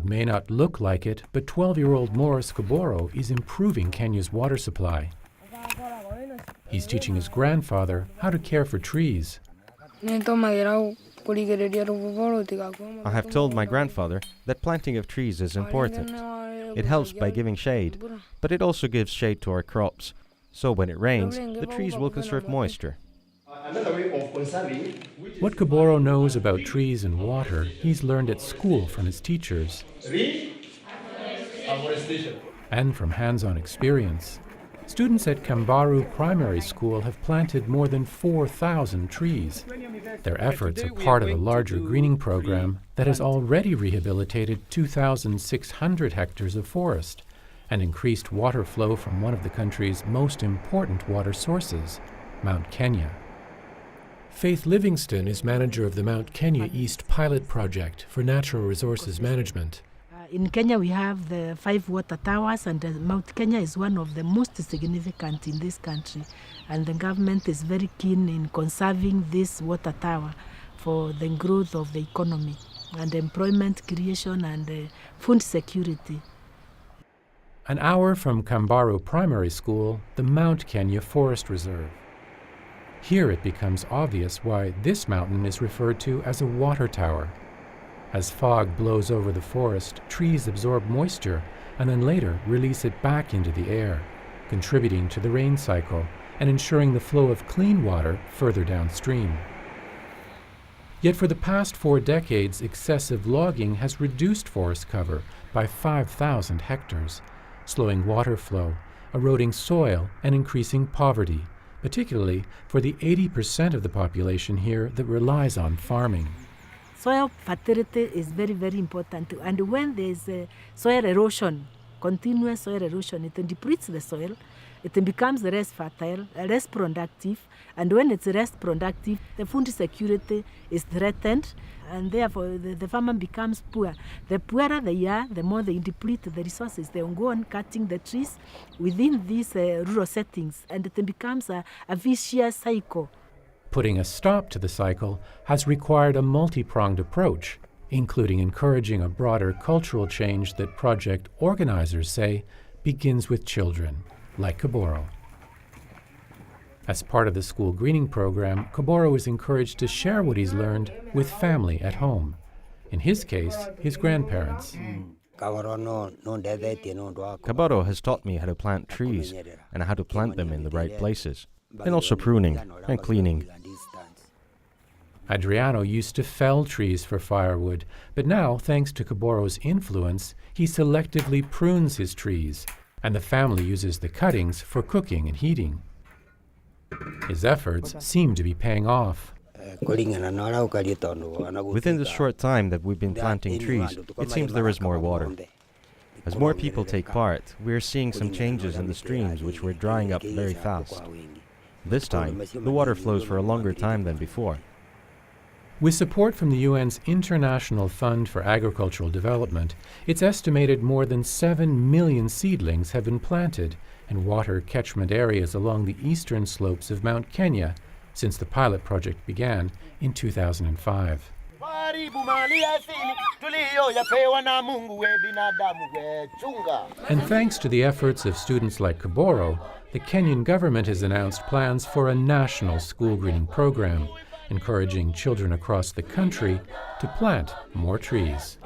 It may not look like it, but 12-year-old Morris Kaboro is improving Kenya's water supply. He's teaching his grandfather how to care for trees. I have told my grandfather that planting of trees is important. It helps by giving shade, but it also gives shade to our crops. So when it rains, the trees will conserve moisture. What Kaboro knows about trees and water, he's learned at school from his teachers and from hands-on experience. Students at Kambaru Primary School have planted more than 4,000 trees. Their efforts are part of a larger greening program that has already rehabilitated 2,600 hectares of forest and increased water flow from one of the country's most important water sources, Mount Kenya. Faith Livingston is manager of the Mount Kenya East Pilot Project for Natural Resources Management. In Kenya, we have the 5 water towers, and Mount Kenya is one of the most significant in this country. And the government is very keen in conserving this water tower for the growth of the economy and employment creation and food security. An hour from Kambaru Primary School, the Mount Kenya Forest Reserve. Here it becomes obvious why this mountain is referred to as a water tower. As fog blows over the forest, trees absorb moisture and then later release it back into the air, contributing to the rain cycle and ensuring the flow of clean water further downstream. Yet for the past 4 decades, excessive logging has reduced forest cover by 5,000 hectares, slowing water flow, eroding soil, and increasing poverty, particularly for the 80% of the population here that relies on farming. Soil fertility is very, very important. And when there is soil erosion, continuous soil erosion, it depletes the soil, it becomes less fertile, less productive, and when it's less productive, the food security is threatened, and therefore the farmer becomes poor. The poorer they are, the more they deplete the resources. They go on cutting the trees within these rural settings, and it becomes a vicious cycle. Putting a stop to the cycle has required a multi-pronged approach, including encouraging a broader cultural change that project organizers say begins with children, like Kaboro. As part of the school greening program, Kaboro is encouraged to share what he's learned with family at home. In his case, his grandparents. Kaboro has taught me how to plant trees and how to plant them in the right places, and also pruning and cleaning. Adriano used to fell trees for firewood, but now, thanks to Kaboro's influence, he selectively prunes his trees, and the family uses the cuttings for cooking and heating. His efforts seem to be paying off. Within the short time that we've been planting trees, it seems there is more water. As more people take part, we are seeing some changes in the streams which were drying up very fast. This time, the water flows for a longer time than before. With support from the UN's International Fund for Agricultural Development, it's estimated more than 7 million seedlings have been planted in water catchment areas along the eastern slopes of Mount Kenya since the pilot project began in 2005. And thanks to the efforts of students like Kaboro, the Kenyan government has announced plans for a national school greening program, encouraging children across the country to plant more trees.